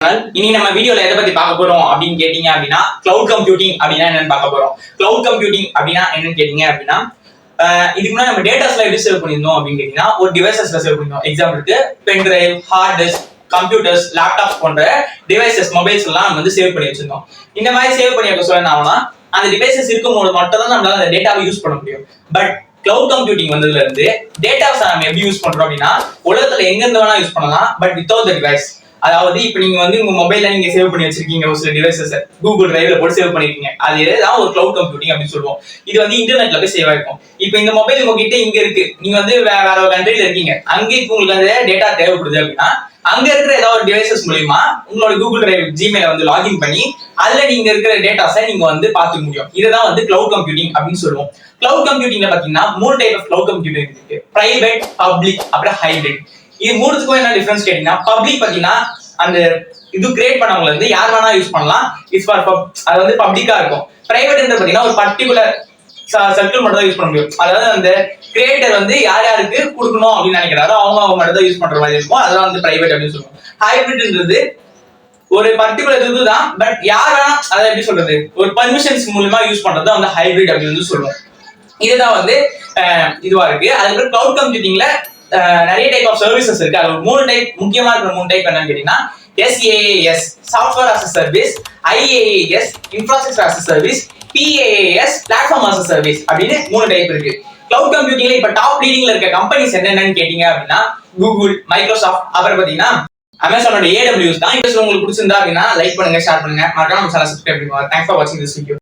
இன்னைக்கு நம்ம வீடியோல எதை பத்தி பார்க்க போறோம் அப்படின்னு கேட்டீங்க அப்படின்னா கிளவுட் கம்ப்யூட்டிங் அப்படின்னா என்னன்னு பார்க்க போறோம். கிளவுட் கம்ப்யூட்டிங் அப்படின்னா என்னன்னு கேட்டீங்க அப்படின்னா இதுக்கு முன்னாடி நம்ம டேட்டாஸ்ல எப்படி சேவ் பண்ணியிருந்தோம் அப்படின்னு கேட்டீங்கன்னா ஒரு டிவைசஸ்ல சேவ் பண்ணிருந்தோம். எக்ஸாம்பிளுக்கு pen drive, hard disk, computers, laptop போன்ற டிவைசஸ், மொபைல்ஸ் எல்லாம் நம்ம வந்து சேவ் பண்ணி வச்சிருந்தோம். இந்த மாதிரி சேவ் பண்ணி வைக்க சொல்ல என்ன அந்த டிவைசஸ் இருக்கும்போது மட்டும் தான் நம்மளால அந்த டேட்டாவை யூஸ் பண்ண முடியும். பட் கிளவுட் கம்ப்யூட்டிங் வந்ததுல இருந்து டேட்டாஸ் நம்ம எப்படி யூஸ் பண்றோம் அப்படின்னா உலகத்துல எங்க இருந்து வேணா யூஸ் பண்ணலாம், பட் வித்தவுட் த டிவைஸ். அதாவது இப்ப நீங்க வந்து உங்க மொபைல்ல நீங்க சேவ் பண்ணி வச்சிருக்கீங்க ஒரு சில டிவைசஸ் கூகுள் டிரைவ்ல போட்டு சேவ் பண்ணிருக்கீங்க. அது தான் ஒரு கிளவுட் கம்ப்யூட்டிங் அப்படின்னு சொல்லுவோம். இது வந்து இன்டர்நெட்ல போய் சேவ் ஆயிருக்கும். இப்ப இந்த மொபைல் உங்ககிட்ட இங்க இருக்கு, நீங்க வந்து வேற ஒரு கண்ட்ரில இருக்கீங்க, அங்கே உங்களுக்கு அந்த டேட்டா தேவைப்படுது அப்படின்னா அங்க இருக்கிற ஏதாவது ஒரு டிவைசஸ் மூலமா உங்களோட கூகுள் டிரைவ் ஜிமெயில வந்து லாகின் பண்ணி அதுல நீங்க இருக்கிற டேட்டாஸை நீங்க வந்து பாத்துக்க முடியும். இதுதான் வந்து கிளவுட் கம்ப்யூட்டிங் அப்படின்னு சொல்லுவோம். கிளவுட் கம்ப்யூட்டிங்ல பாத்தீங்கன்னா 3 டைப் ஆஃப் கிளவுட் கம்ப்யூட்டிங் இருக்கு. பிரைவேட், பப்ளிக், அப்புறம் ஹைபிரிட். இது மூணுத்துக்கும் என்ன டிஃபரன்ஸ் கேட்டீங்கன்னா பப்ளிக் பாத்தீங்கன்னா அந்த இது கிரியேட் பண்ணவங்க வந்து யார் வேணா யூஸ் பண்ணலாம். இட்ஸ் ஃபார் அது வந்து பப்ளிக்கா இருக்கும். பிரைவேட் பாத்தீங்கன்னா ஒரு பர்டிகுலர் சர்க்கிள் மட்டும் தான் யூஸ் பண்ண முடியும். அதாவது அந்த கிரியேட்டர் வந்து யார் யாருக்கு கொடுக்கணும் அப்படின்னு நினைக்கிறாரோ அவங்க மட்டும் தான் யூஸ் பண்ற மாதிரி இருக்கும். அதெல்லாம் வந்து பிரைவேட் அப்படின்னு சொல்லுவோம். ஹைபிரிட்ன்றது ஒரு பர்டிகுலர் இதுதான், பட் யார் வேணா அதை எப்படி சொல்றது ஒரு பர்மிஷன்ஸ் மூலமா யூஸ் பண்றது வந்து ஹைபிரிட் அப்படின்னு சொல்லுவோம். இதுதான் வந்து இதுவா இருக்கு. அதுக்கப்புறம் கிளவுட் கம்ப்யூட்டிங்ல நிறைய டைப் ஆஃப் சர்வீசஸ் இருக்கு. அது 3 டைப், முக்கியமா இருக்கிற 3 டைப் என்னன்னு கேட்டீங்கன்னா SaaS software as a service, IaaS infrastructure as a service, PaaS platform as a service அப்படின்னு 3 டைப் இருக்கு. கிளவுட் கம்ப்யூட்டிங்ல இப்ப டாப் லீடிங்ல இருக்க கம்பெனிஸ் என்னென்னு கேட்டீங்க அப்படின்னா கூகுள், மைக்ரோசாஃப்ட், அப்புறம் பாத்தீங்கன்னா அமேசானோட AWS தான். உங்களுக்கு பிடிச்சிருந்தா அப்படின்னா லைக் பண்ணுங்க, ஷேர் பண்ணுங்க, மறக்காம நம்ம சேனலை சப்ஸ்கிரைப் பண்ணுங்க. தேங்க்ஸ் ஃபார் வாட்சிங் திஸ் வீடியோ.